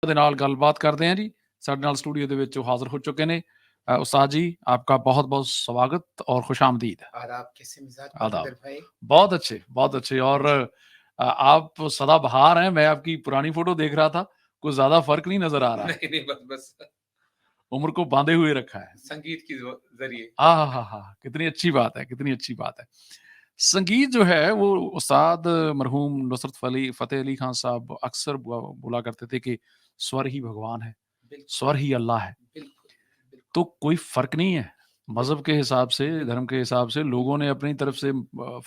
ਦੇ ਨਾਲ ਗੱਲਬਾਤ ਕਰਦੇ ਹਾਂ ਜੀ। ਸਾਡੇ ਨਾਲ ਸਟੂਡੀਓ ਦੇ ਵਿੱਚ ਉਹ ਹਾਜ਼ਰ ਹੋ चुके ने। उस्ताद जी, आपका बहुत-बहुत स्वागत और खुशामदीद। आदाब, कैसे मिजाज आदाब। परविंदर भाई? बहुत अच्छे और आप सदाबहार हैं। मैं आपकी पुरानी फ़ोटो देख रहा था, कुछ ज़्यादा फ़र्क नहीं नज़र आ रहा है। नहीं, बस उम्र को बाँधे हुए रखा है। संगीत की ज़रिए। आहाहा! कितनी अच्छी बात है, कितनी अच्छी बात है। संगीत जो है वो उस्ताद मरहूम नुसरत फ़तेह अली खान साहब अक्सर बोला करते थे कि स्वर ही भगवान है, बिल्कुल, स्वर ही अल्लाह है। बिल्कुल, बिल्कुल, तो कोई फ़र्क नहीं है। मज़हब के हिसाब से, बिल्कुल, धर्म के हिसाब से लोगों ने अपनी तरफ से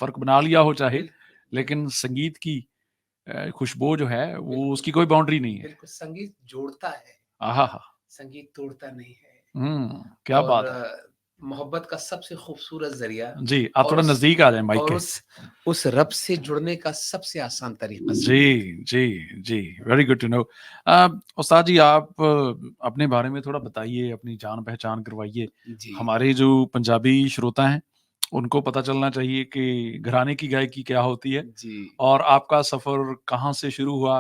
फ़र्क बना लिया हो चाहे, बिल्कुल, लेकिन संगीत की खुशबू जो है वो उसकी कोई बाउंड्री नहीं है। बिल्कुल संगीत जोड़ता है, आहाहा! संगीत तोड़ता नहीं है। क्या और बात है। मोहब्बत का सबसे खूबसूरत ज़रिया जी, आप और थोड़ा नज़दीक आ जाएँ माइक और के। उस रब से जुड़ने का सबसे आसान तरीका संगीत है। जी, जी, जी, वेरी गुड टू नो। उस्ताद जी, आप अपने बारे में थोड़ा बताइए, अपनी जान-पहचान करवाइए। जी, हमारे जो पंजाबी श्रोता हैं, उनको पता चलना चाहिए कि घराने की गायकी क्या होती है जी, और आपका सफ़र कहाँ से शुरू हुआ?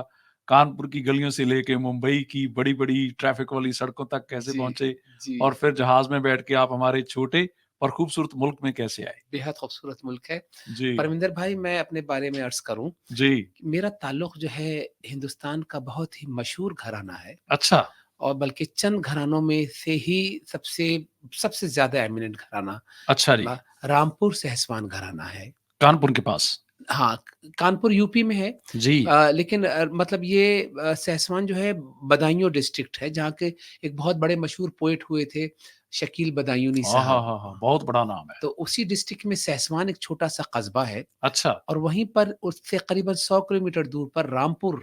कानपुर की गलियों से लेके मुंबई की बड़ी-बड़ी ट्रैफ़िक वाली सड़कों तक कैसे जी, पहुँचे जी। और फिर जहाज़ में बैठ के आप हमारे छोटे और खूबसूरत मुल्क में कैसे आए? बेहद खूबसूरत मुल्क है। जी, परविंदर भाई, मैं अपने बारे में अर्ज़ करूँ, जी। मेरा ताल्लुक जो है हिंदुस्तान का बहुत ही मशहूर घराना है अच्छा, और बल्कि चंद घरानों में से ही सबसे सबसे ज़्यादा एमिनेंट घराना अच्छा जी। रामपुर सहसवान घराना है। कानपुर के पास। हाँ, कानपुर यूपी में है। जी। लेकिन मतलब ये सहसवान जो है बदायूँ डिस्ट्रिक्ट है, जहाँ के एक बहुत बड़े मशहूर पोएट हुए थे, शकील बदायूनी साहब। आहाहाहा! बहुत बड़ा नाम है। तो उसी डिस्ट्रिक्ट में सहसवान एक छोटा-सा कस्बा है अच्छा, और वहीं पर उससे करीबन 100 किलोमीटर दूर पर रामपुर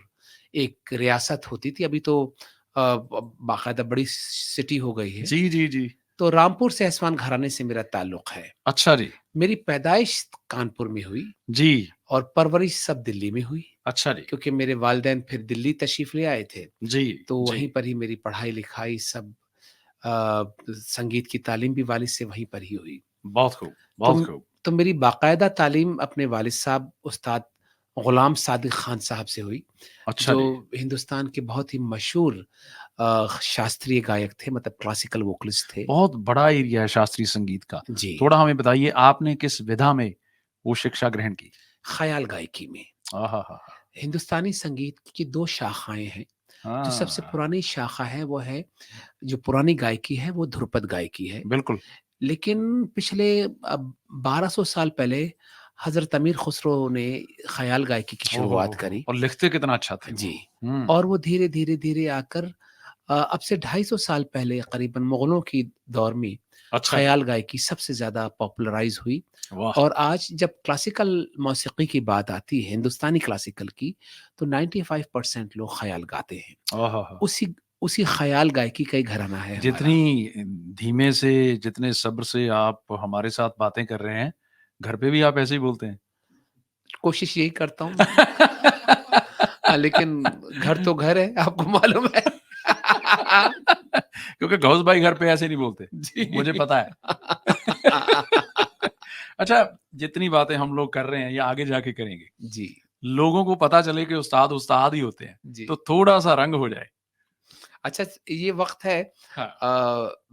एक रियासत होती थी। अभी तो ब बाकायदा बड़ी सिटी हो गई है। जी, जी, जी। तो रामपुर सहसवान घराने से मेरा ताल्लुक है। अच्छा जी। मेरी पैदाइश कानपुर में हुई जी, और परवरिश सब दिल्ली में हुई, अच्छा जी। क्योंकि मेरे वालिदैन फिर दिल्ली तशरीफ़ ले आए थे। जी, तो जी। वहीं पर ही मेरी पढ़ाई-लिखाई सब संगीत की तालीम भी वालिद से वहीं पर ही हुई। बहुत खूब, तो बहुत खूब। तो मेरी बाकायदा तालीम अपने वालिद साहब उस्ताद गुलाम सादिक खान साहब से हुई, अच्छा जो जी। हिंदुस्तान के बहुत ही मशहूर शास्त्रीय गायक थे, मतलब क्लासिकल वोकलिस्ट थे। बहुत बड़ा एरिया है शास्त्रीय संगीत का। जी, थोड़ा हमें बताइए आपने किस विधा में वो शिक्षा ग्रहण की? ख़याल गायकी में। आहाहाहा! हिंदुस्तानी संगीत की 2 शाखाएँ हैं। जो सबसे हाँ, पुरानी शाखा है वो है, जो पुरानी गायकी है वो ध्रुपद गायकी है। बिल्कुल। लेकिन पिछले 1200 साल पहले हज़रत अमीर खुसरो ने ख़याल गायकी की ओह हो, शुरुआत हो! करी। और लिखते कितना अच्छा थे वो। जी, हुँ। और वो धीरे, धीरे, धीरे आकर अब से 250 साल पहले करीबन मुग़लों की दौर में अच्छा जी। ख़याल गायकी सबसे ज़्यादा पॉपुलराइज़ हुई। वाह! और आज जब क्लासिकल मौसीकी की बात आती है, हिंदुस्तानी क्लासिकल की, तो 95% लोग ख़याल गाते हैं। आहाहा! उसी उसी ख़याल गायकी का ही घराना है हमारा। जितनी धीमे से, जितने सब्र से आप हमारे साथ बातें कर रहे हैं, घर पे भी आप ऐसे ही बोलते हैं? कोशिश यही करता हूँ। लेकिन घर तो घर है, आपको मालूम है। क्योंकि गौस भाई घर पे ऐसे नहीं बोलते, मुझे जी। पता है। अच्छा, जितनी बातें हम लोग कर रहे हैं, ये आगे जाके करेंगे। जी, लोगों को पता चले कि उस्ताद, उस्ताद ही होते हैं, जी। तो थोड़ा-सा रंग हो जाए। अच्छा, ये वक़्त है हाँ।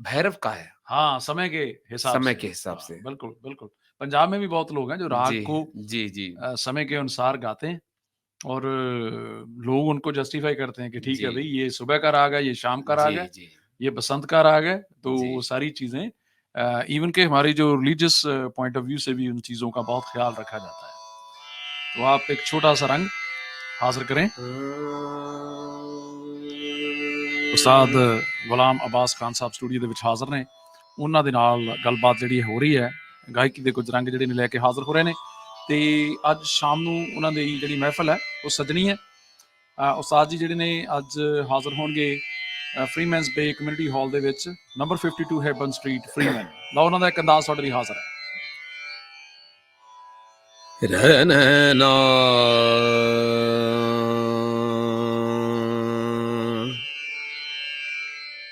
भैरव का है, हाँ, समय के हिसाब समय से। के हिसाब हाँ, से। बिल्कुल, बिल्कुल। पंजाब में भी बहुत लोग हैं जो राग जी, को जी, जी। समय के अनुसार गाते हैं और लोग उनको जस्टिफ़ाई करते हैं कि ठीक है जी, भई, ये सुबह का राग है, ये शाम का जी, राग है, जी, ये बसंत का राग है, तो जी। वो सारी चीज़ें इवन कि हमारी जो रिलीजियस पॉइंट ऑफ व्यू से भी उन चीज़ों का बहुत ख़्याल रखा जाता है। तो आप एक छोटा-सा रंग हाज़िर करें। ਉਸਤਾਦ ਗੁਲਾਮ ਅब्बास ਖਾਨ ਸਾਹਿਬ ਸਟੂਡੀਓ ਦੇ ਵਿੱਚ ਹਾਜ਼ਰ ਨੇ। ਉਹਨਾਂ ਦੇ ਨਾਲ ਗੱਲਬਾਤ ਜਿਹੜੀ ਹੋ ਰਹੀ ਹੈ, ਗਾਇਕੀ ਦੇ ਕੁਝ ਰੰਗ ਜਿਹੜੇ ਨੇ ਲੈ ਕੇ ਹਾਜ਼ਰ ਹੋ ਰਹੇ ਨੇ ਤੇ ਅੱਜ ਸ਼ਾਮ ਨੂੰ ਉਹਨਾਂ ਦੀ ਜਿਹੜੀ ਮਹਿਫਲ ਹੈ ਉਹ ਸਜਣੀ ਹੈ। ਉਸਤਾਦ ਜੀ ਜਿਹੜੇ ਨੇ ਅੱਜ ਹਾਜ਼ਰ ਹੋਣਗੇ ਫਰੀਮੈਨਸ ਬੇ ਕਮਿਊਨਿਟੀ ਹਾਲ ਦੇ ਵਿੱਚ ਨੰਬਰ 52 ਹੈਬਨ ਸਟਰੀਟ ਫਰੀਮੈਨ। ਲਓ ਉਹਨਾਂ ਦਾ ਇੱਕ ਅੰਦਾਜ਼ ਤੁਹਾਡੇ ਲਈ ਹਾਜ਼ਰ ਹੈ। रनना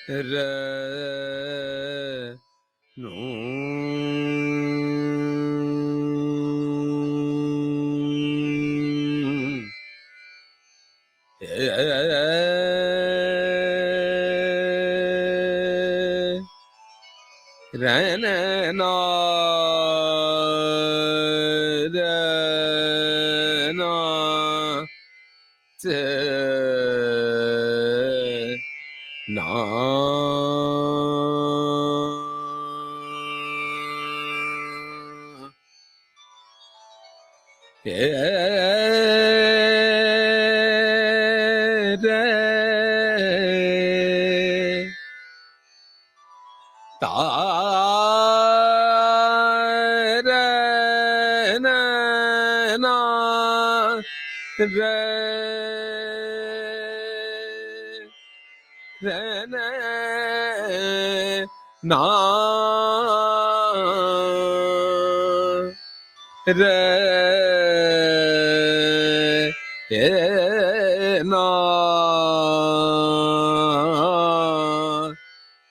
रनो रैना रैना ते ना रे ता रे ना रे रे ना रे ना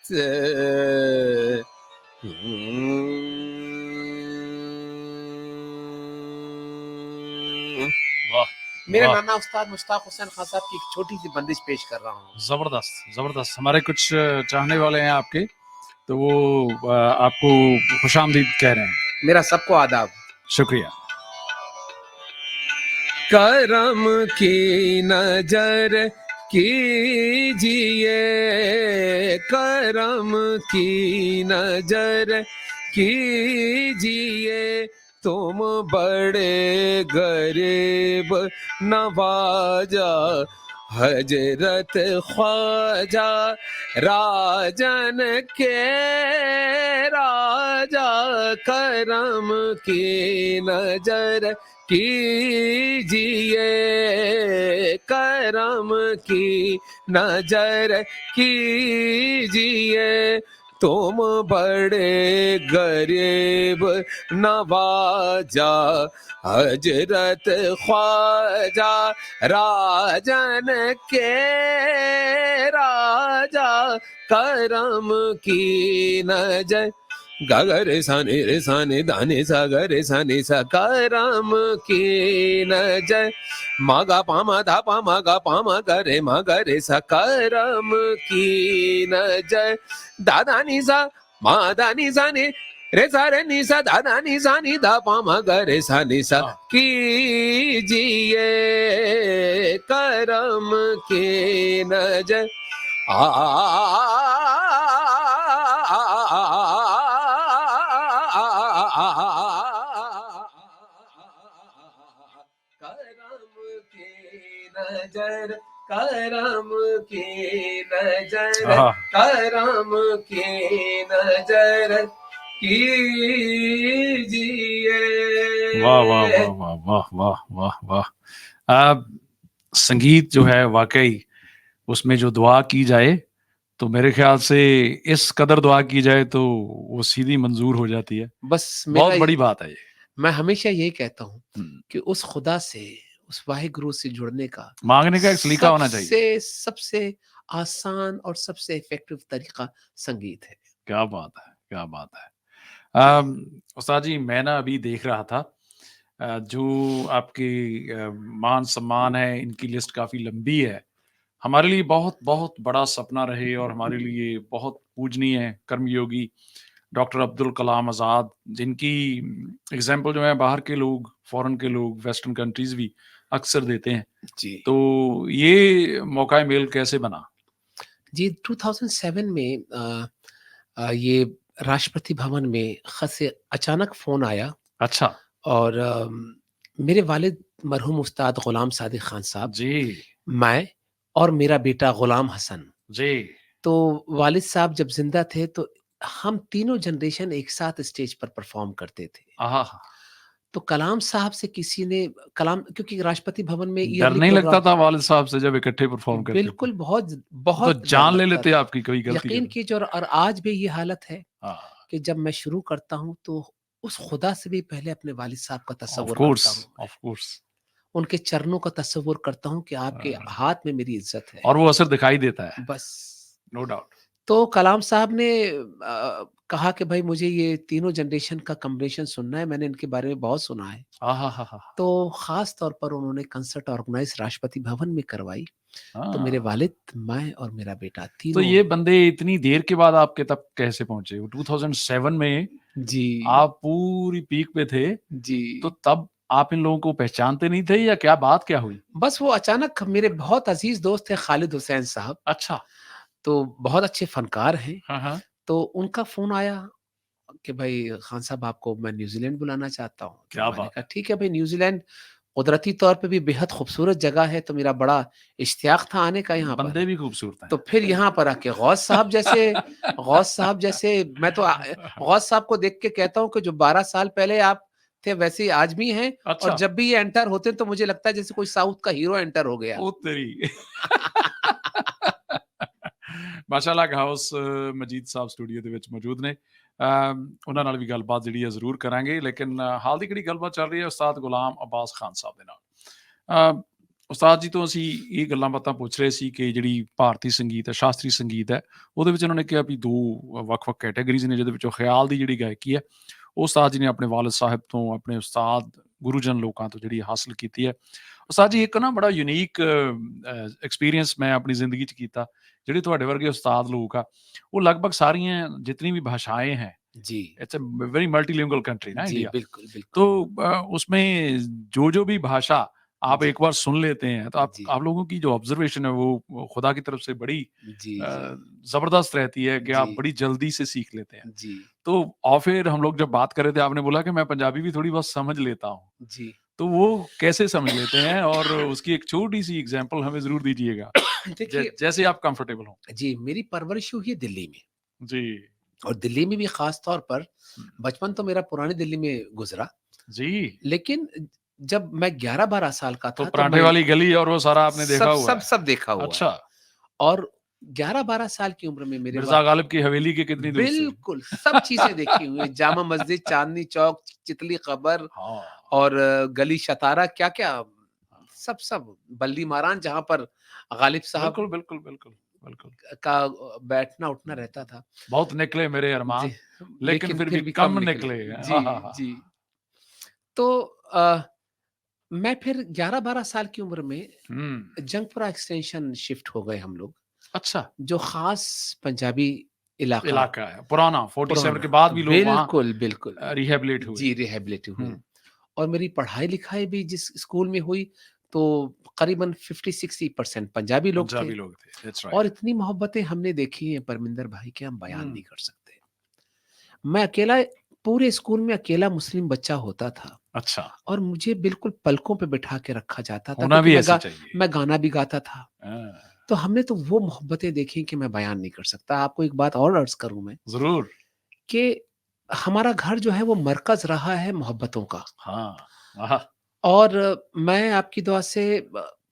ते वाह मेरा वाह, नाना उस्ताद मुश्ताक हुसैन खान साहब की एक छोटी सी बंदिश पेश कर रहा हूँ। जबरदस्त जबरदस्त। हमारे कुछ चाहने वाले हैं आपके, तो वो आपको खुशामदीद कह रहे हैं। मेरा सबको आदाब। शुक्रिया। करम की नजर कीजिए, करम की नजर कीजिए, तुम बड़े गरीब नवाजा हजरत ख्वाजा राजन के राजा, करम की नजर कीजिए, करम की नजर कीजिए, तुम बड़े गरीब नवाजा हजरत ख्वाजा राजन के राजा, करम की नजर गगरे साने दाने सागरे साने सा, करम की नजर मागा पामा धा पामा गा पामा गरे मगरे सा, करम की नजर दादा निसा मादा निसा ने रे सारे निसा दादा निसा नि धा पामा गरे सा निसा कीजिए, करम की नजर करम की नजर, करम की नजर, आहा, करम की नजर कीजिए। वाह वाह वाह वाह वाह वाह वाह वाह। संगीत जो है वाकई, उसमें जो दुआ की जाए, तो मेरे ख्याल से इस कदर दुआ की जाए तो वो सीधी मंजूर हो जाती है। बस बहुत मेरा बड़ी बात है ये। मैं हमेशा यही कहता हूँ हम्म, कि उस खुदा से, उस वाहिगुरु से जुड़ने का मांगने का एक सलीका होना चाहिए। सबसे सबसे आसान और सबसे इफेक्टिव तरीका संगीत है। क्या बात है, क्या बात है। जी उस्ताद जी, मैं ना अभी देख रहा था, जो आपकी मान सम्मान है, इनकी लिस्ट काफी लंबी है। हमारे लिए बहुत बहुत बड़ा सपना रहे और हमारे लिए बहुत पूजनीय कर्मयोगी डॉक्टर अब्दुल कलाम आज़ाद, जिनकी एग्जाम्पल जो है बाहर के लोग, फॉरेन के लोग, वेस्टर्न कंट्रीज भी अक्सर देते हैं। जी तो ये मौका मेल कैसे बना? जी 2007 में ये राष्ट्रपति भवन में खत से अचानक फोन आया अच्छा। और मेरे वालिद मरहूम उस्ताद गुलाम सादिक खान साहब, जी मैं और मेरा बेटा गुलाम हसन, जी। तो वालिद साहब जब जिंदा थे तो हम तीनों जनरेशन एक साथ स्टेज पर परफॉर्म करते थे। आहा, तो कलाम साहब से किसी ने कलाम क्योंकि राष्ट्रपति भवन में डर ईयरली नहीं लगता प्रोग्राम था वालिद साहब से जब इकट्ठे परफॉर्म करते थे? बिल्कुल बहुत वो तो बहुत डर जान ले लगता लेते था। आपकी कोई गलती यकीन कर। कीजिए और आज भी ये हालत है हाँ, कि जब मैं शुरू करता हूँ तो उस खुदा से भी पहले अपने वालिद साहब का ऑफ तसव्वुर कोर्स, करता हूँ मैं। Of course. उनके चरणों का तसव्वुर करता हूँ कि आपके हाथ में मेरी इज़्ज़त है। और वो असर दिखाई देता है, बस नो डाउट। तो कलाम साहब ने कहा कि भाई मुझे ये तीनों जनरेशन का कॉम्बिनेशन सुनना है, मैंने इनके बारे में बहुत सुना है। आहाहाहा! तो ख़ास तौर पर उन्होंने कंसर्ट ऑर्गेनाइज़ राष्ट्रपति भवन में करवाई। तो मेरे हाँ, वालिद, मैं और मेरा बेटा तो तीनों। ये बंदे इतनी देर के बाद आपके तक कैसे पहुँचे? 2007 में जी, आप पूरी पीक पे थे, जी। तो तब आप इन लोगों को पहचानते नहीं थे या क्या बात क्या हुई? बस वो अचानक मेरे बहुत अज़ीज़ दोस्त थे खालिद हुसैन साहब, अच्छा। तो बहुत अच्छे फ़नकार हैं। हाँ, हाँ। तो उनका फ़ोन आया कि भाई खान साहब आपको मैं न्यूज़ीलैंड बुलाना चाहता हूँ। तो क्या मैंने बात कहा है! ठीक है भाई, न्यूज़ीलैंड कुदरती तौर पे भी बेहद खूबसूरत जगह है, तो मेरा बड़ा इश्तियाक था आने का यहाँ पर। बंदे भी खूबसूरत तो हैं। फिर यहाँ पर आके गौस साहब जैसे मैं तो गौस साहब को देख के कहता हूँ कि जो 12 साल पहले आप थे वैसे ही आज भी हैं, और अच्छा, जब भी ये एंटर होते हैं तो मुझे लगता है जैसे कोई साउथ का हीरो एंटर हो गया। ओ तेरी! ਮਾਸ਼ਾਅੱਲਾ ਗਾਉਸ ਮਜੀਦ ਸਾਹਿਬ ਸਟੂਡੀਓ ਦੇ ਵਿੱਚ ਮੌਜੂਦ ਨੇ। ਉਹਨਾਂ ਨਾਲ ਵੀ ਗੱਲਬਾਤ ਜਿਹੜੀ ਹੈ ਜ਼ਰੂਰ ਕਰਾਂਗੇ, ਲੇਕਿਨ ਹਾਲ ਦੀ ਕਿਹੜੀ ਗੱਲਬਾਤ ਚੱਲ ਰਹੀ ਹੈ ਉਸਤਾਦ ਗੁਲਾਮ ਅਬਾਸ ਖਾਨ ਸਾਹਿਬ ਦੇ ਨਾਲ। ਉਸਤਾਦ ਜੀ ਤੋਂ ਅਸੀਂ ਇਹ ਗੱਲਾਂ ਬਾਤਾਂ ਪੁੱਛ ਰਹੇ ਸੀ ਕਿ ਜਿਹੜੀ ਭਾਰਤੀ ਸੰਗੀਤ ਹੈ, ਸ਼ਾਸਤਰੀ ਸੰਗੀਤ ਹੈ, ਉਹਦੇ ਵਿੱਚ ਉਹਨਾਂ ਨੇ ਕਿਹਾ ਵੀ 2 ਵੱਖ-ਵੱਖ ਕੈਟੇਗਰੀਜ਼ ਨੇ, ਜਿਹਦੇ ਵਿੱਚੋਂ ਖਿਆਲ ਦੀ ਜਿਹੜੀ ਗਾਇਕੀ ਹੈ, ਉਹ ਉਸਤਾਦ ਜੀ ਨੇ ਆਪਣੇ ਵਾਲਿਦ ਸਾਹਿਬ ਤੋਂ, ਆਪਣੇ ਉਸਤਾਦ ਗੁਰੂਜਨ ਲੋਕਾਂ ਤੋਂ ਜਿਹੜੀ ਹਾਸਲ ਕੀਤੀ ਹੈ। ਉਸਤਾਦ ਜੀ ਇੱਕ ਨਾ ਬੜਾ ਯੂਨੀਕ ਐਕਸਪੀਰੀਅੰਸ ਮੈਂ ਆਪਣੀ ਜ਼ਿੰਦਗੀ 'ਚ ਕੀਤਾ। ਜਿਹੜੇ ਤੁਹਾਡੇ ਵਰਗੇ ਉਸਤਾਦ ਲੋਕ ਆ, ਉਹ ਲਗਭਗ ਸਾਰੀਆਂ जितनी भी भाषाएँ हैं, जी, it's a very multilingual country ना जी, इंडिया। बिल्कुल, तो बिल्कुल। उसमें जो भी भाषा आप जी, एक बार सुन लेते हैं, तो जी, आप लोगों की जो ऑब्जर्वेशन है वो खुदा की तरफ से बड़ी जी, अ, जी, ज़बरदस्त रहती है कि जी, आप बड़ी जल्दी से सीख लेते हैं। जी, तो और फिर हम लोग जब बात कर रहे थे, आपने बोला कि मैं पंजाबी भी थोड़ी बहुत समझ लेता हूँ। जी। तो वो कैसे समझ लेते हैं और उसकी एक छोटी-सी एग्ज़ाम्पल हमें ज़रूर दीजिएगा, देखिए, जैसे आप कंफर्टेबल हों। जी, मेरी परवरिश हुई है दिल्ली में, जी। और दिल्ली में भी ख़ास तौर पर हुँ। बचपन तो मेरा पुरानी दिल्ली में गुज़रा। जी। लेकिन जब मैं 11-12 साल का तो था तो पराठे मैं वाली गली और वो सारा आपने देखा हुआ है। सब देखा हुआ है। अच्छा, और 11-12 साल की उम्र में मेरे मिर्ज़ा वा गालिब की हवेली के कितनी दूर से? बिल्कुल सब चीज़ें देखी हुई हैं। जामा मस्जिद, चांदनी चौक, चितली कब्र, हाँ, और गली शतारा, क्या-क्या सब बल्ली मारान, जहाँ पर गालिब साहब बिल्कुल, बिल्कुल, बिल्कुल, बिल्कुल। का बैठना-उठना रहता था। बहुत निकले मेरे जी, अरमान, लेकिन लेकिन फिर फिर भी भी कम कम निकले। निकले। जी, आहाहा! जी। तो मैं फिर 11-12 साल की उम्र में हुँ, जंगपुरा एक्सटेंशन शिफ्ट हो गए हम लोग, अच्छा, जो ख़ास पंजाबी इलाका इलाका है, पुराना 47 के पुराना। बाद भी लोग वहाँ बिल्कुल, बिल्कुल। रिहैबिलिट हुए। जी, रिहैबिलिट हुए। हुँ, और मेरी पढ़ाई-लिखाई भी जिस स्कूल में हुई, तो करीबन 50-60% पंजाबी लोग थे। पंजाबी लोग थे, दैट्स और राइट। इतनी मोहब्बतें हमने देखी हैं परमिंदर भाई कि हम बयान हुँ, नहीं कर सकते। मैं अकेला, पूरे स्कूल में अकेला मुस्लिम बच्चा होता था, अच्छा, और मुझे बिल्कुल पलकों पे बिठा के रखा जाता था, होना क्योंकि भी ऐसे चाहिए। मैं गाना भी गाता था। हाँ, तो हमने तो वो मोहब्बतें देखी कि मैं बयान नहीं कर सकता। आपको एक बात और अर्ज़ करूँ मैं, ज़रूर। कि हमारा घर जो है वो मरकज़ रहा है मोहब्बतों का। हाँ, आहा! और मैं आपकी दुआ से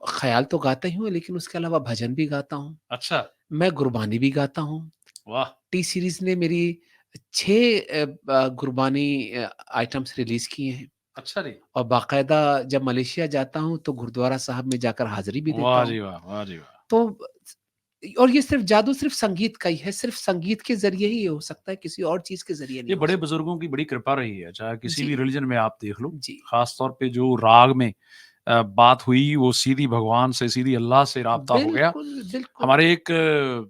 ख़याल तो गाता ही हूँ, लेकिन उसके अलावा भजन भी गाता हूँ, अच्छा, मैं गुरबानी भी गाता हूँ। वाह! टी सीरीज़ ने मेरी 6 गुरबानी आइटम्स रिलीज़ किए हैं, अच्छा जी। और बाकायदा जब मलेशिया जाता हूँ तो गुरुद्वारा साहब में जाकर हाज़िरी भी देता वाह हूँ। जी वाह! वाह जी वाह! तो और ये सिर्फ़ जादू सिर्फ़ संगीत का ही है, सिर्फ़ संगीत के ज़रिए ही ये हो सकता है, किसी और चीज़ के ज़रिए नहीं ये हो बड़े सकता। बुजुर्गों की बड़ी कृपा रही है, चाहे किसी जी, भी रिलीजन में आप देख लो, जी। खास तौर पे जो राग में बात हुई वो सीधी भगवान से, सीधी अल्लाह से राब्ता हो गया। बिल्कुल, बिल्कुल। हमारे एक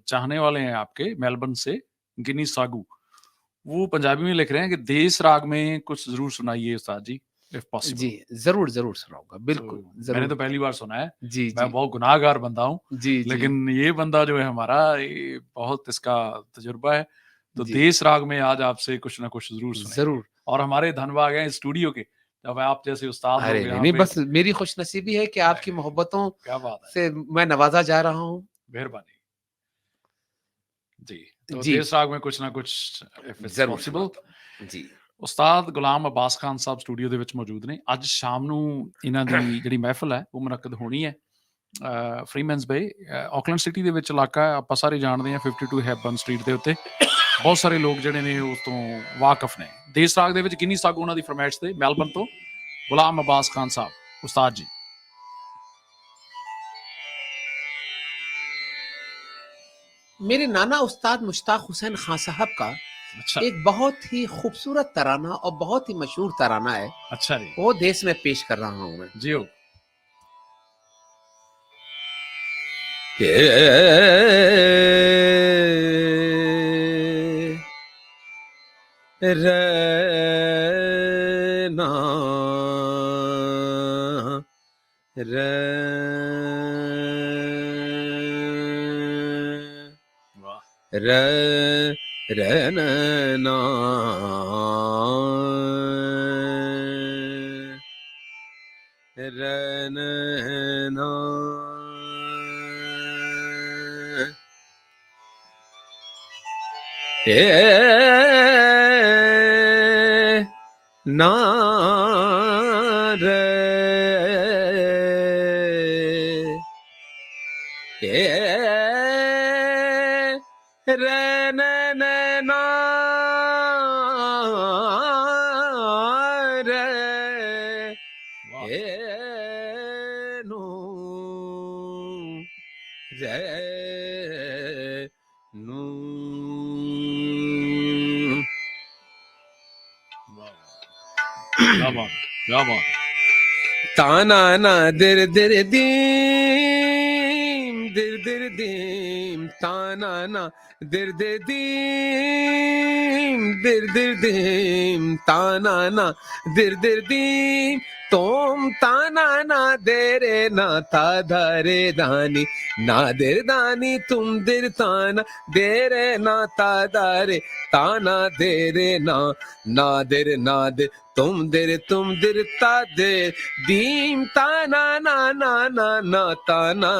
चाहने वाले हैं आपके मेलबर्न से, गिनी सागू, वो पंजाबी में लिख रहे हैं कि देस राग में कुछ ज़रूर सुनाइए उस्ताद जी, इफ जी, पॉसिबल। ज़रूर, ज़रूर सुनाऊँगा, तो बिल्कुल, मैंने तो ज़रूर। पहली बार सुना है, जी, मैं जी। बहुत गुनाहगार बंदा हूँ, जी, जी। लेकिन ये बंदा जो है हमारा, ये बहुत इसका तजुर्बा है। तो जी, देस राग में आज आपसे कुछ ना कुछ ज़रूर सुनेंगे, ज़रूर। और हमारे धनभाग हैं स्टूडियो के, जब आप जैसे उस्ताद अरे लोग नहीं, यहाँ नहीं, पे। बस मेरी खुशनसीबी है कि आपकी नहीं, मोहब्बतों क्या बात है, से मैं नवाज़ा जा रहा हूँ। मेहरबानी। जी, तो जी, देस राग में कुछ ना कुछ इफ इट्स ज़रूर पॉसिबल। सुनाता हूँ। जी। ਉਸਤਾਦ ਗੁਲਾਮ ਅਬਾਸ ਖਾਨ ਸਾਹਿਬ ਸਟੂਡੀਓ ਦੇ ਵਿੱਚ ਮੌਜੂਦ ਨੇ। ਅੱਜ ਸ਼ਾਮ ਨੂੰ ਇਹਨਾਂ ਦੀ ਜਿਹੜੀ ਮਹਿਫਲ ਹੈ ਉਹ ਮੁਨੱਕਦ ਹੋਣੀ ਹੈ ਫਰੀਮੈਨਸ ਬੇ, ਆਕਲੈਂਡ ਸਿਟੀ ਦੇ ਵਿੱਚ ਇਲਾਕਾ ਹੈ, ਆਪਾਂ ਸਾਰੇ ਜਾਣਦੇ ਹਾਂ 52 ਹੈਬਨ ਸਟਰੀਟ ਦੇ ਉੱਤੇ। ਬਹੁਤ ਸਾਰੇ ਲੋਕ ਜਿਹੜੇ ਨੇ ਉਸ ਤੋਂ ਵਾਕਫ ਨੇ। ਦੇਸ ਰਾਗ ਦੇ ਵਿੱਚ ਗਿਨੀ ਸਾਗੂ ਉਹਨਾਂ ਦੀ ਫਰਮਾਇਸ਼ ਤੇ ਮੈਲਬਰਨ ਤੋਂ ਗੁਲਾਮ ਅਬਾਸ ਖਾਨ ਸਾਹਿਬ ਉਸਤਾਦ ਜੀ। मेरे नाना उस्ताद मुश्ताक हुसैन खां साहब का अच्छा एक बहुत ही खूबसूरत तराना और बहुत ही मशहूर तराना है, अच्छा जी वो देश में पेश कर रहा हूँ मैं। जियो रहना वाह रहना रहना ए ना रे रे ना रे वाह नो रे नो वाह क्या बात क्या बात ताना ना दिर दिर दीम दिर दिर दीम ताना ना दिर दिर दीम दिर दिर दीम ताना ना दिर दिर दीम तोम ताना ना देरे ना ता धरे दानी ना दिर दानी तुम दिर ताना देरे ना ता दारे ताना देरे ना दिर तुम दिर ता दे दीम ताना ना ना ना ना ताना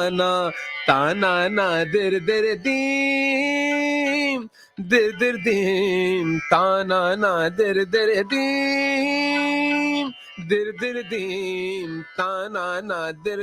ना दिर दिर दीम दिर दीम ताना ना दिर दिर दीम दिर दीम ताना ना दिर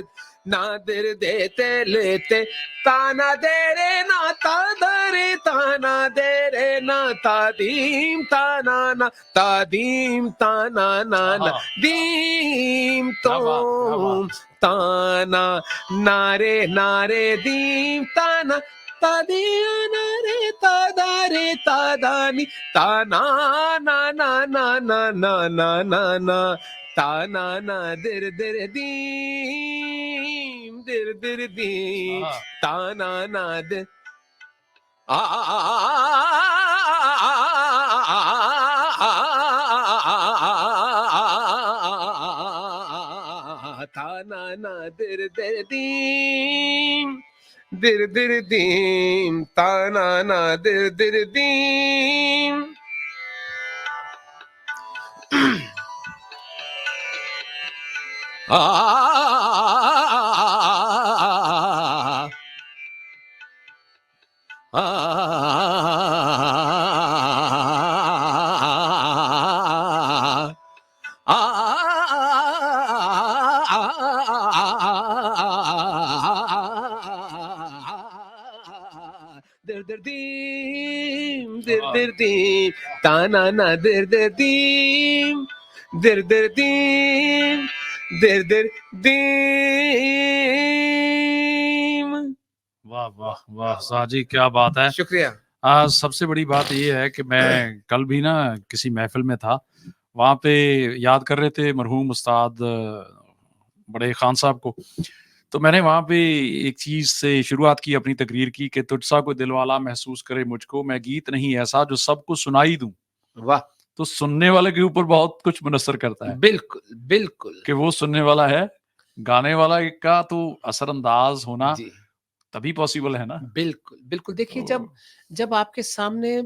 देते लेते ताना दे रे ना ता दरे ताना दे रे ना तादीम ताना ना तादीम ताना ना ना हाँ दीम क्या बात क्या तोम बात ताना नारे नारे दीम ताना तादिया नारे तादारे तादानी ताना ना ना ना ना ना ना ना ना ताना ना दिर दिर दीम हाँ ताना ना दिर ताना ना दिर दिर दीम ताना ना दिर दीम वाह दीम ताना ना दिर दीम दिर दीम दिर दीम वाह वाह वाह साजी क्या बात है शुक्रिया। सबसे बड़ी बात ये है कि मैं कल भी ना किसी महफिल में था वहाँ पे याद कर रहे थे मरहूम उस्ताद बड़े खान साहब को तो मैंने वहाँ पे एक चीज से शुरुआत की अपनी तकरीर की कि तुझसा कोई दिलवाला महसूस करे मुझको मैं गीत नहीं ऐसा जो सबको सुनाई दूं वाह! तो सुनने वाले के ऊपर बहुत कुछ मुनस्सर करता है बिल्कुल, बिल्कुल। कि वो सुनने वाला है गाने वाला का तो असरअंदाज होना जी, तभी पॉसिबल है ना बिल्कुल, बिल्कुल। देखिए जब तो जब आपके सामने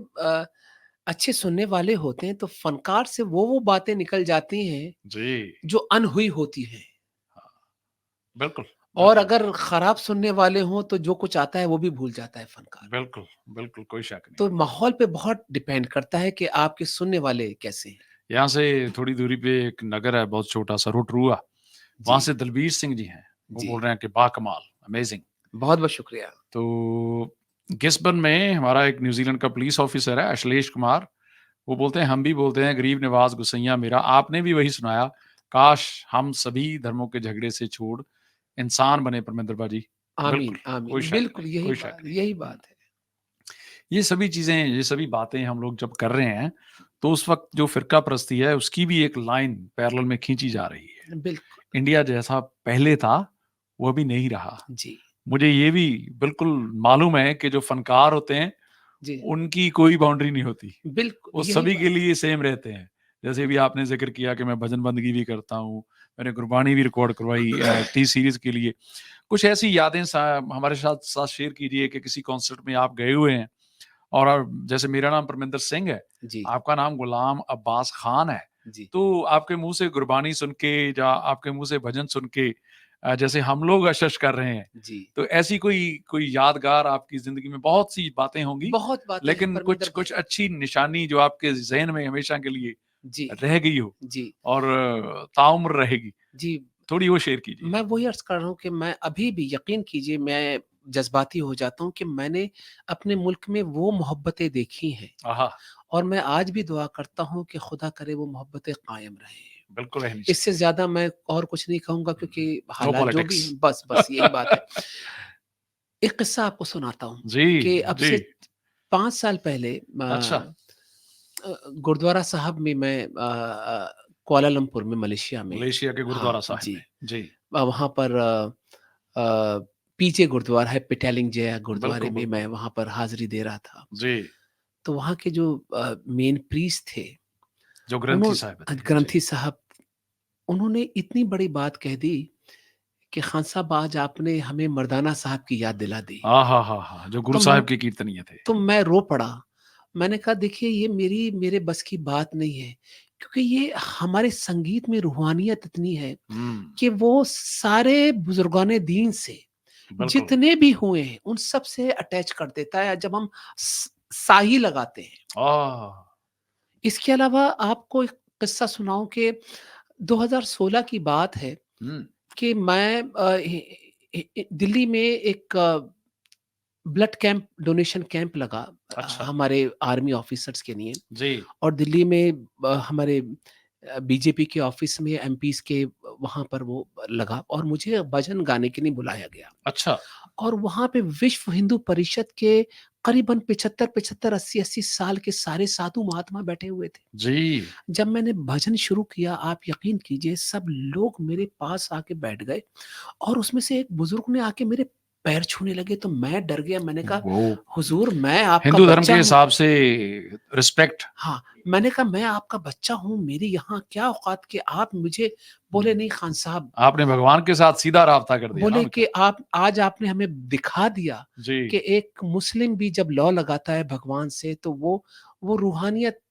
अच्छे सुनने वाले होते हैं तो फ़नकार से वो बातें निकल जाती हैं जी जो अनहुई होती हैं। हाँ, बिल्कुल और बिल्कुल अगर खराब सुनने वाले हों तो जो कुछ आता है वो भी भूल जाता है फ़नकार। बिल्कुल बिल्कुल कोई शक नहीं तो माहौल पे बहुत डिपेंड करता है कि आपके सुनने वाले कैसे हैं। यहाँ से थोड़ी दूरी पे एक नगर है बहुत छोटा सा रोटरूआ वहां जी, से दलबीर सिंह जी हैं वो जी। बोल रहे हैं कि बाकमाल अमेजिंग बहुत-बहुत शुक्रिया। तो गिस्बन में हमारा एक न्यूजीलैंड का पुलिस ऑफिसर है अश्लेष कुमार वो बोलते हैं हम भी बोलते हैं गरीब नवाज गुसैया मेरा आपने भी वही सुनाया काश हम सभी धर्मों के झगड़े से छोड़ इंसान बने परमेंद्र बाजी बिल्कुल आमीन, कोई आमीन। शक बिल्कुल नहीं यही कोई शक बात नहीं यही बात है। ये सभी चीजें, ये सभी बातें हम लोग जब कर रहे हैं तो उस वक्त जो फिरका परस्ती है उसकी भी एक लाइन पैरेलल में खींची जा रही है। बिल्कुल। इंडिया जैसा पहले था वो अभी नहीं रहा। जी, मुझे ये भी बिल्कुल मालूम है कि जो फनकार होते हैं जी। उनकी कोई बाउंड्री नहीं होती, बिल्कुल, वो यही सभी बात। के लिए सेम रहते हैं। जैसे भी आपने जिक्र किया कि मैं भजन बंदगी भी करता हूँ, मैंने गुरबानी भी रिकॉर्ड करवाई टी सीरीज के लिए। कुछ ऐसी यादें हमारे साथ साथ शेयर कीजिए कि किसी कॉन्सर्ट में आप गए हुए हैं और जैसे मेरा नाम परमिंदर सिंह है, जी, आपका नाम गुलाम अब्बास खान है, जी, तो आपके मुंह से गुरबानी सुन के या आपके मुंह से भजन सुन के जैसे हम लोग अशश कर रहे हैं, जी। तो ऐसी कोई कोई यादगार आपकी जिंदगी में बहुत सी बातें होंगी, बहुत बातें हैं लेकिन कुछ परमिंदर कुछ भाई। अच्छी निशानी जो आपके ज़हन में हमेशा के लिए जी, रह गई हो जी, और ताउम्र रहेगी, जी। थोड़ी वो शेयर कीजिए। मैं वही अर्ज़ कर रहा हूँ कि मैं अभी भी यकीन कीजिए मैं जज़्बाती हो जाता हूँ कि मैंने अपने मुल्क में वो मोहब्बतें देखी हैं आहा! और मैं आज भी दुआ करता हूँ कि खुदा करे वो मोहब्बतें कायम रहें। बिल्कुल रहनी इससे चाहिए। ज़्यादा मैं और कुछ नहीं कहूँगा क्योंकि नो हालात जो भी पॉलिटिक्स। हैं बस यही बात है। एक किस्सा आपको सुनाता हूँ जी, कि अब जी। से 5 साल पहले अच्छा, गुरुद्वारा साहब में मैं कुआलालंपुर में मलेशिया में मलेशिया के हाँ, गुरुद्वारा साहिब जी। में। जी, वहाँ पर पीजे गुरुद्वारा है, पिटालिंग जया गुरुद्वारे बिल्कुल, में बिल्कुल। मैं वहाँ पर हाज़िरी दे रहा था। जी, तो वहाँ के जो मेन प्रीस्ट थे, जो ग्रंथी साहिब थे। जी। ग्रंथी साहब, उन्होंने इतनी बड़ी बात कह दी कि खान साहब आज आपने हमें मर्दाना साहब की याद दिला दी। आहाहाहा! जो गुरु तो साहिब के कीर्तनीय थे। मैं रो पड़ा। मैंने कहा देखिए ये मेरे बस की बात नहीं है, क्योंकि ये हमारे संगीत में रूहानियत इतनी है हुँ, कि वो सारे बुज़ुर्गाने दीन से बिल्कुल। जितने भी हुए हैं, उन सब से अटैच कर देता है जब हम साही लगाते हैं। आह! इसके अलावा आपको एक किस्सा सुनाऊँ कि 2016 की बात है हुँ, कि मैं दिल्ली में एक ब्लड कैंप डोनेशन कैंप लगा अच्छा। हमारे आर्मी ऑफिसर्स के लिए जी, और दिल्ली में हमारे बीजेपी के ऑफिस में एमपीज़ के वहाँ पर वो लगा और मुझे भजन गाने के लिए बुलाया गया। अच्छा। और वहाँ पे विश्व हिंदू परिषद के करीबन 75-75, 80-80 साल के सारे साधु महात्मा बैठे हुए थे। जी। जब मैंने भजन शुरू किया, आप यकीन कीजिए सब लोग मेरे पास आके बैठ गए और उसमें से एक बुजुर्ग ने आके मेरे पैर छूने लगे तो मैं डर गया। मैंने कहा, वो हुजूर मैं आपका हिंदू धर्म के बच्चा हूँ। हिसाब से रिस्पेक्ट। हाँ, मैंने कहा मैं आपका बच्चा हूँ, मेरी यहाँ क्या औकात कि आप मुझे बोले नहीं खान साहब, आपने भगवान के साथ सीधा राब्ता कर दिया ना बोले उनका। कि आप आज आपने हमें दिखा दिया जी। कि एक मुस्लिम भी जब लौ लगाता है भगवान से तो वो रूहानियत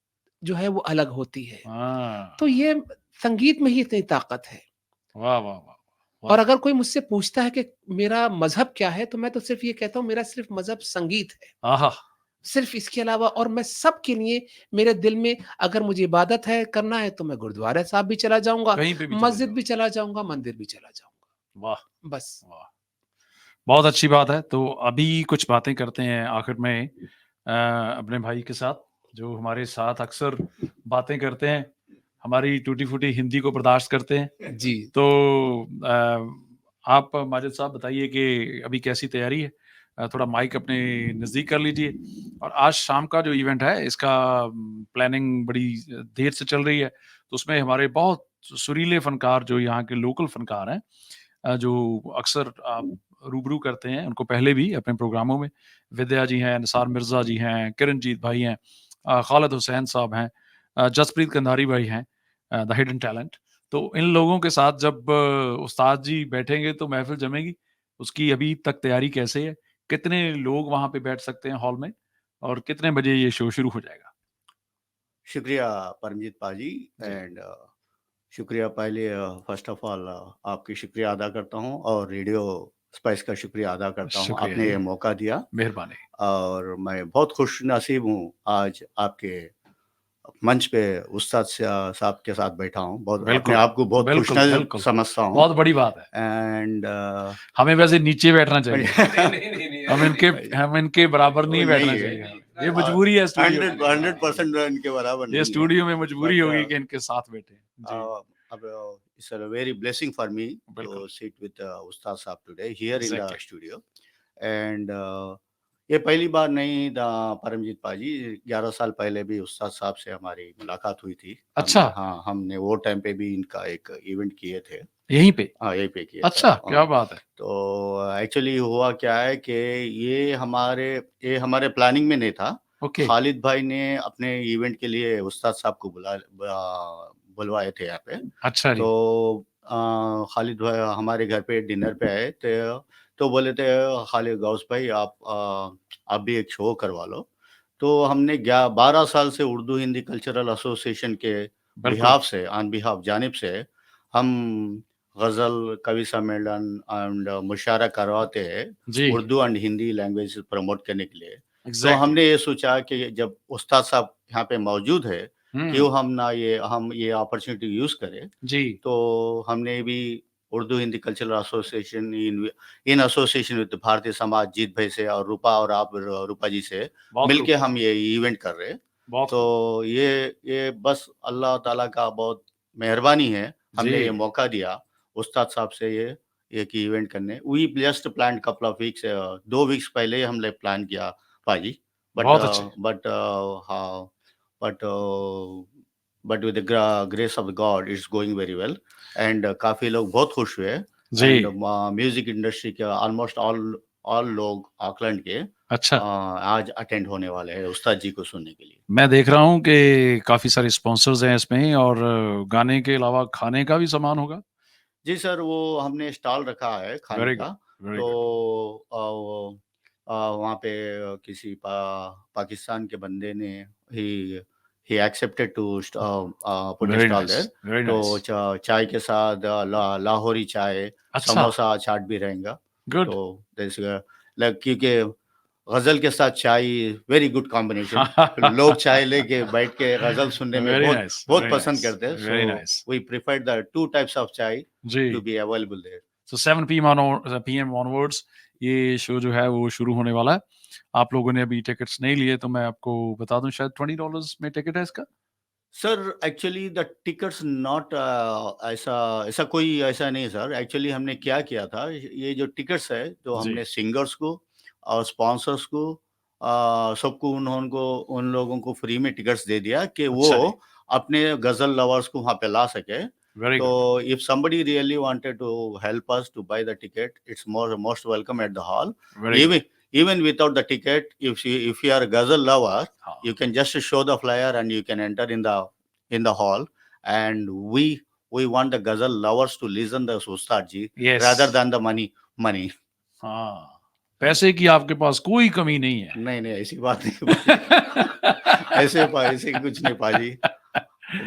जो है वो अलग होती है। हाँ। तो ये संगीत में ही इतनी ताकत है। वाह, वाह, वाह! और वाह! अगर कोई मुझसे पूछता है कि मेरा मज़हब क्या है? तो मैं तो सिर्फ़ ये कहता हूँ मेरा सिर्फ़ मज़हब संगीत है। आहा! सिर्फ़ इसके अलावा और मैं सबके लिए मेरे दिल में अगर मुझे इबादत है करना है तो मैं गुरुद्वारा साहब भी चला जाऊँगा, कहीं पे भी चले मस्जिद जाओ। भी चला जाऊँगा, मंदिर भी चला जाऊँगा। वाह! बस। वाह! बहुत अच्छी बात है। तो अभी कुछ बातें करते हैं आखिर में अपने भाई के साथ, जो हमारे साथ अक्सर बातें करते हैं, हमारी टूटी-फूटी हिंदी को बर्दाश्त करते हैं। जी। तो आप माजिद साहब बताइए कि अभी कैसी तैयारी है? थोड़ा माइक अपने नज़दीक कर लीजिए और आज शाम का जो इवेंट है, इसका प्लानिंग बड़ी देर से चल रही है। तो उसमें हमारे बहुत सुरीले फ़नकार जो यहाँ के लोकल फ़नकार हैं जो अक्सर आप रूबरू करते हैं, उनको पहले भी अपने प्रोग्रामों में, विद्या जी हैं, निसार मिर्ज़ा जी हैं, किरणजीत भाई हैं, खालिद हुसैन साहब हैं, जसप्रीत कंधारी भाई हैं, द हिडन टैलेंट। तो इन लोगों के साथ जब उस्ताद जी बैठेंगे तो महफ़िल जमेगी। उसकी अभी तक तैयारी कैसे है? कितने लोग वहाँ पे बैठ सकते हैं हॉल में? और कितने बजे ये शो शुरू हो जाएगा? शुक्रिया परमजीत पाजी जी, एंड शुक्रिया पहले फर्स्ट ऑफ ऑल आपकी शुक्रिया अदा करता हूँ और रेडियो स्पाइस का शुक्रिया अदा करता हूँ शुक्रिया आपने जी, ये मौका दिया मेहरबानी। और मैं बहुत खुश नसीब हूँ आज आपके मंच पे उस्ताद साहब के साथ बैठा हूँ बहुत अपने बिल्कुल, आप को बहुत बिल्कुल, खुशनसीब बिल्कुल। समझता हूँ बहुत बड़ी बात है। एंड हमें वैसे नीचे बैठना चाहिए। नहीं, हम इनके बराबर नहीं नहीं बैठना चाहिए हमें। ये मजबूरी है स्टूडियो की। 100% इनके बराबर ये नहीं है स्टूडियो में मजबूरी बट होगी कि इनके साथ बैठे। जी, it's a very blessing for me बिल्कुल, to sit with Ustad Saab today here in the exactly. studio. And ये पहली बार नहीं था परमजीत पाजी, 11 साल पहले भी उस्ताद साहब से हमारी मुलाकात हुई थी। अच्छा। हाँ, हमने वो टाइम पे भी इनका एक इवेंट किए थे। यहीं पे? हाँ, यहीं पे किया अच्छा, था। क्या हाँ, बात है। तो एक्चुअली हुआ क्या है कि ये हमारे प्लानिंग में नहीं था। ओके। खालिद भाई ने अपने इवेंट के लिए उस्ताद साहब को बुलवाए थे यहाँ पे। अच्छा जी। तो खालिद भाई हमारे घर पे डिनर पे आए थे, तो बोले थे खालिद गौस भाई आप भी एक शो करवा लो। तो हमने 12 साल से उर्दू हिंदी कल्चरल एसोसिएशन के बिल्कुल। ऑन बिहाफ जानिब से हम गज़ल, कवि सम्मेलन एंड मुशायरा करवाते हैं, जी, Urdu and Hindi language promote करने के लिए। तो एग्ज़ैक्टली। हमने ये सोचा कि जब उस्ताद साहब यहाँ पे मौजूद है, क्यों हुँ, हम ये अपॉर्चुनिटी यूज़ करें। जी, तो हमने भी Urdu Hindi cultural association in association with Bharatiya Samaj जीत भाई से और रूपा और आप रूपा जी से बहुत खूब, मिलके हम ये इवेंट कर रहे हैं। बहुत तो खूब। ये बस अल्लाह ताला का बहुत मेहरबानी है, हमने ये जी, मौका दिया उस्ताद साहब से ये एक इवेंट करने। We just planned couple of weeks 2 weeks पहले ही हमने प्लान किया पाजी। बट बहुत अच्छे। बट हाँ, but but with the grace of God it's going very well and काफ़ी लोग बहुत खुश हुए एंड जी, म्यूज़िक इंडस्ट्री के ऑलमोस्ट ऑल लोग ऑकलैंड के अच्छा। आज अटेंड होने वाले हैं उस्ताद जी को सुनने के लिए। मैं देख रहा हूँ कि काफ़ी सारे स्पॉन्सर्स हैं इसमें और गाने के अलावा खाने का भी सामान होगा? जी सर, वो हमने स्टॉल रखा है खाने वेरी का। गुड, वेरी तो गुड। वहाँ पे किसी पाकिस्तान के बंदे ने ही ही accepted to put a very stall nice, there. Very तो नाइस। चाय के साथ लाहौरी चाय, अच्छा, समोसा, चाट भी रहेगा। गुड। तो दैट्स लाइक क्योंकि गज़ल के साथ चाय वेरी गुड कॉम्बिनेशन। लोग चाय लेके बैठ के गज़ल सुनने में वेरी बहुत नाइस, बहुत वेरी पसंद नाइस, करते हैं। So very nice. We prefer the 2 types of chai to जी, बी अवेलेबल देयर। तो 7 पीएम ऑनवर्ड्स ये शो जो है वो शुरू होने वाला है। आप लोगों ने अभी टिकट्स नहीं लिए तो मैं आपको बता दूँ शायद $20 में टिकट है इसका? Sir actually the tickets not ऐसा ऐसा कोई ऐसा नहीं है सर। एक्चुअली हमने क्या किया था, ये जो टिकट्स है तो जी, हमने सिंगर्स को और स्पॉन्सर्स को सबको उन लोगों को फ्री में टिकट्स दे दिया कि वो अच्छा जी, अपने गज़ल लवर्स को वहाँ पे ला सके। वेरी तो good, if somebody really wanted to help us to buy the ticket, it's most welcome at the hall. Very good. Even even without the ticket, if you are a ghazal lover, हाँ, you can just show the flyer and you can enter in the hall, and we want the ghazal lovers to listen the Ustad ji yes, rather than the money। हाँ, पैसे की आपके पास कोई कमी नहीं है। नहीं नहीं, ऐसी बात नहीं पाजी। ऐसे कुछ नहीं पाजी।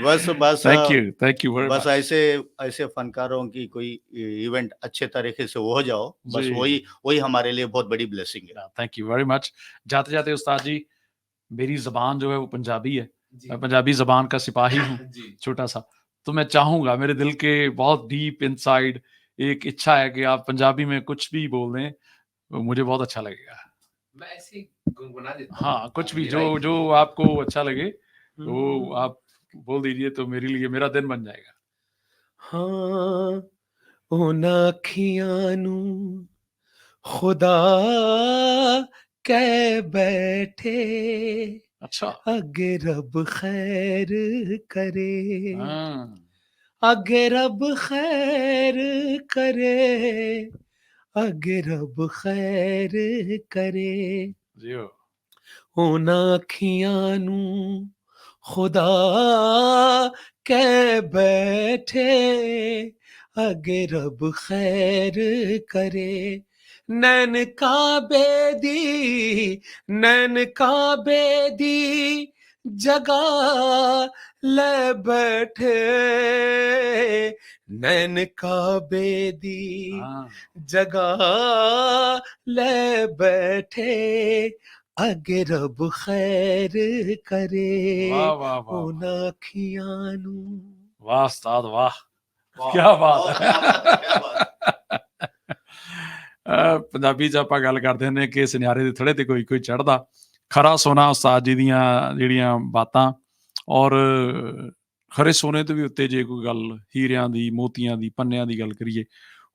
बस बस थैंक यू वेरी बस मच। ऐसे ऐसे फनकारों की कोई इवेंट अच्छे तरीके से हो जाओ, बस जी, वही वही हमारे लिए बहुत बड़ी ब्लेसिंग है। Thank you very much. जाते-जाते उस्ताद जी, मेरी ज़बान जो है वो पंजाबी है। जी। मैं पंजाबी ज़बान का सिपाही हूँ, जी। छोटा-सा। तो मैं चाहूँगा मेरे दिल के बहुत डीप इनसाइड एक इच्छा है कि आप पंजाबी में कुछ भी बोल दें, तो मुझे बहुत अच्छा लगेगा। मैं ऐसे ही गुनगुना देता हूँ। हाँ, कुछ भी मेरा जो एक जो आपको अच्छा लगे, वो आप बोल दीजिए तो मेरे लिए मेरा दिन बन जाएगा। हाँ, ਉਹਨਾਂ ਅੱਖੀਆਂ ਨੂੰ ਖੁਦਾ ਕਹਿ ਬੈਠੇ अच्छा, ਅੱਗੇ ਰੱਬ ਖੈਰ ਕਰੇ हाँ, ਅੱਗੇ ਰੱਬ ਖੈਰ ਕਰੇ ਅੱਗੇ ਰੱਬ ਖੈਰ ਕਰੇ जियो। ਉਹਨਾਂ ਅੱਖੀਆਂ ਨੂੰ ਖੁਦਾ ਕਹਿ ਬੈਠੇ ਅੱਗੇ ਰੱਬ ਖੈਰ ਕਰੇ ਨੈਣ ਕਾਬੇ ਦੀ ਜਗ੍ਹਾ ਲੈ ਬੈਠੇ ਨੈਣ ਕਾਬੇ ਦੀ हाँ, ਜਗ੍ਹਾ ਲੈ ਬੈਠੇ ਅੱਗੇ ਰੱਬ ਖੈਰ ਕਰੇ वाह, वाह, वाह, वाह! ਉਹਨਾਂ ਅੱਖੀਆਂ ਨੂੰ वाह उस्ताद वाह! ਵਾਹ क्या बात ਬਹੁਤ है! ਕਿਆ ਬਾਤ ਹੈ, ਕਿਆ ਬਾਤ। ਪੰਜਾਬੀ 'ਚ ਆਪਾਂ ਗੱਲ ਕਰਦੇ ਹੁੰਦੇ ਹਾਂ ਕਿ ਸੁਨਿਆਰੇ ਦੇ ਥੜੇ ਤੇ ਕੋਈ ਕੋਈ ਚੜ੍ਹਦਾ। ਖਰਾ ਸੋਨਾ ਉਸਤਾਦ ਜੀ ਦੀਆਂ ਜਿਹੜੀਆਂ ਬਾਤਾਂ ਔਰ ਖਰੇ ਸੋਨੇ ਤੋਂ ਵੀ ਉੱਤੇ ਜੇ ਕੋਈ ਗੱਲ ਹੀਰਿਆਂ ਦੀ, ਮੋਤੀਆਂ ਦੀ, ਪੰਨਿਆਂ ਦੀ ਗੱਲ ਕਰੀਏ,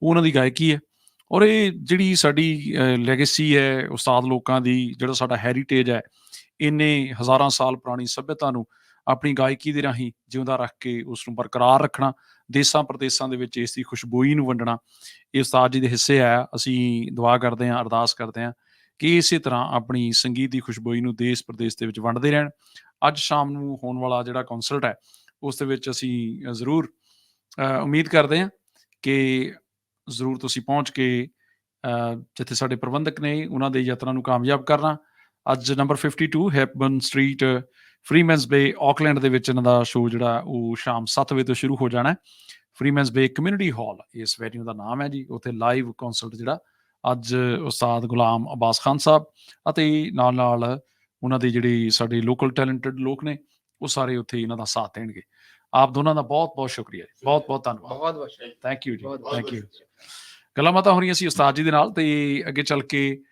ਉਹ ਉਹਨਾਂ ਦੀ ਗਾਇਕੀ ਹੈ ਔਰ ਇਹ ਜਿਹੜੀ ਸਾਡੀ ਲੈਗੇਸੀ ਹੈ ਉਸਤਾਦ ਲੋਕਾਂ ਦੀ, ਜਿਹੜਾ ਸਾਡਾ ਹੈਰੀਟੇਜ ਹੈ, ਇੰਨੇ ਹਜ਼ਾਰਾਂ ਸਾਲ ਪੁਰਾਣੀ ਸੱਭਿਅਤਾ ਨੂੰ ਆਪਣੀ ਗਾਇਕੀ ਦੇ ਰਾਹੀਂ ਜਿਉਂਦਾ ਰੱਖ ਕੇ ਉਸ ਨੂੰ ਬਰਕਰਾਰ ਰੱਖਣਾ, ਦੇਸਾਂ ਪ੍ਰਦੇਸਾਂ ਦੇ ਵਿੱਚ ਇਸ ਦੀ ਖੁਸ਼ਬੂਈ ਨੂੰ ਵੰਡਣਾ, ਇਹ ਉਸਤਾਦ ਜੀ ਦੇ ਹਿੱਸੇ ਹੈ। ਅਸੀਂ ਦੁਆ ਕਰਦੇ ਹਾਂ, ਅਰਦਾਸ ਕਰਦੇ ਹਾਂ ਕਿ ਇਸੇ ਤਰ੍ਹਾਂ ਆਪਣੀ ਸੰਗੀਤ ਦੀ ਖੁਸ਼ਬੂਈ ਨੂੰ ਦੇਸ ਪ੍ਰਦੇਸ ਦੇ ਵਿੱਚ ਵੰਡਦੇ ਰਹਿਣ। ਅੱਜ ਸ਼ਾਮ ਨੂੰ ਹੋਣ ਵਾਲਾ ਜਿਹੜਾ ਕੌਂਸਰਟ ਹੈ ਉਸ ਦੇ ਵਿੱਚ ਅਸੀਂ ਜ਼ਰੂਰ ਉਮੀਦ ਕਰਦੇ ਹਾਂ ਕਿ ਜ਼ਰੂਰ ਤੁਸੀਂ ਪਹੁੰਚ ਕੇ ਜਿੱਥੇ ਸਾਡੇ ਪ੍ਰਬੰਧਕ ਨੇ ਉਹਨਾਂ ਦੇ ਯਤਨਾਂ ਨੂੰ ਕਾਮਯਾਬ ਕਰਨਾ। ਅੱਜ ਨੰਬਰ 52 ਹੈਪਬਨ ਸਟਰੀਟ, ਫਰੀਮੈਨਸ ਬੇ, ਆਕਲੈਂਡ ਦੇ ਵਿੱਚ ਇਹਨਾਂ ਦਾ ਸ਼ੋਅ ਜਿਹੜਾ ਉਹ ਸ਼ਾਮ 7 ਵਜੇ ਤੋਂ ਸ਼ੁਰੂ ਹੋ ਜਾਣਾ। ਫਰੀਮੈਨਸ ਬੇ ਕਮਿਊਨਿਟੀ ਹਾਲ ਇਸ ਵੈਨਿਊ ਦਾ ਨਾਮ ਹੈ ਜੀ। ਉੱਥੇ ਲਾਈਵ ਕੌਂਸਰਟ ਜਿਹੜਾ ਅੱਜ ਉਸਤਾਦ ਗੁਲਾਮ ਅਬਾਸ ਖਾਨ ਸਾਹਿਬ ਅਤੇ ਨਾਲ ਨਾਲ ਉਹਨਾਂ ਦੇ ਜਿਹੜੇ ਸਾਡੇ ਲੋਕਲ ਟੈਲੈਂਟਡ ਲੋਕ ਨੇ ਉਹ ਸਾਰੇ ਉੱਥੇ ਇਹਨਾਂ ਦਾ ਸਾਥ ਦੇਣਗੇ। ਆਪ ਦੋਨਾਂ ਦਾ ਬਹੁਤ ਬਹੁਤ ਸ਼ੁਕਰੀਆ ਜੀ, ਬਹੁਤ ਬਹੁਤ ਧੰਨਵਾਦ। बहुत बहुत शुक्रिया। ਥੈਂਕ ਯੂ ਜੀ, बहुत ਥੈਂਕ ਯੂ। बहुत ਗੱਲਾਂ ਬਾਤਾਂ ਹੋ ਰਹੀਆਂ ਸੀ ਉਸਤਾਦ ਜੀ ਦੇ ਨਾਲ, ਤੇ ਅੱਗੇ ਚੱਲ ਕੇ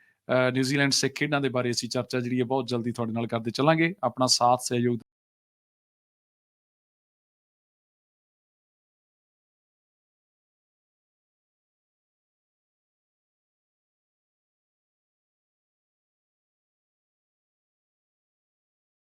ਨਿਊਜ਼ੀਲੈਂਡ ਸਿੱਖ ਖੇਡਾਂ ਦੇ ਬਾਰੇ ਅਸੀਂ ਚਰਚਾ ਜਿਹੜੀ ਹੈ ਬਹੁਤ ਜਲਦੀ ਤੁਹਾਡੇ ਨਾਲ ਕਰਦੇ ਚੱਲਾਂਗੇ। ਆਪਣਾ ਸਾਥ ਸਹਿਯੋਗ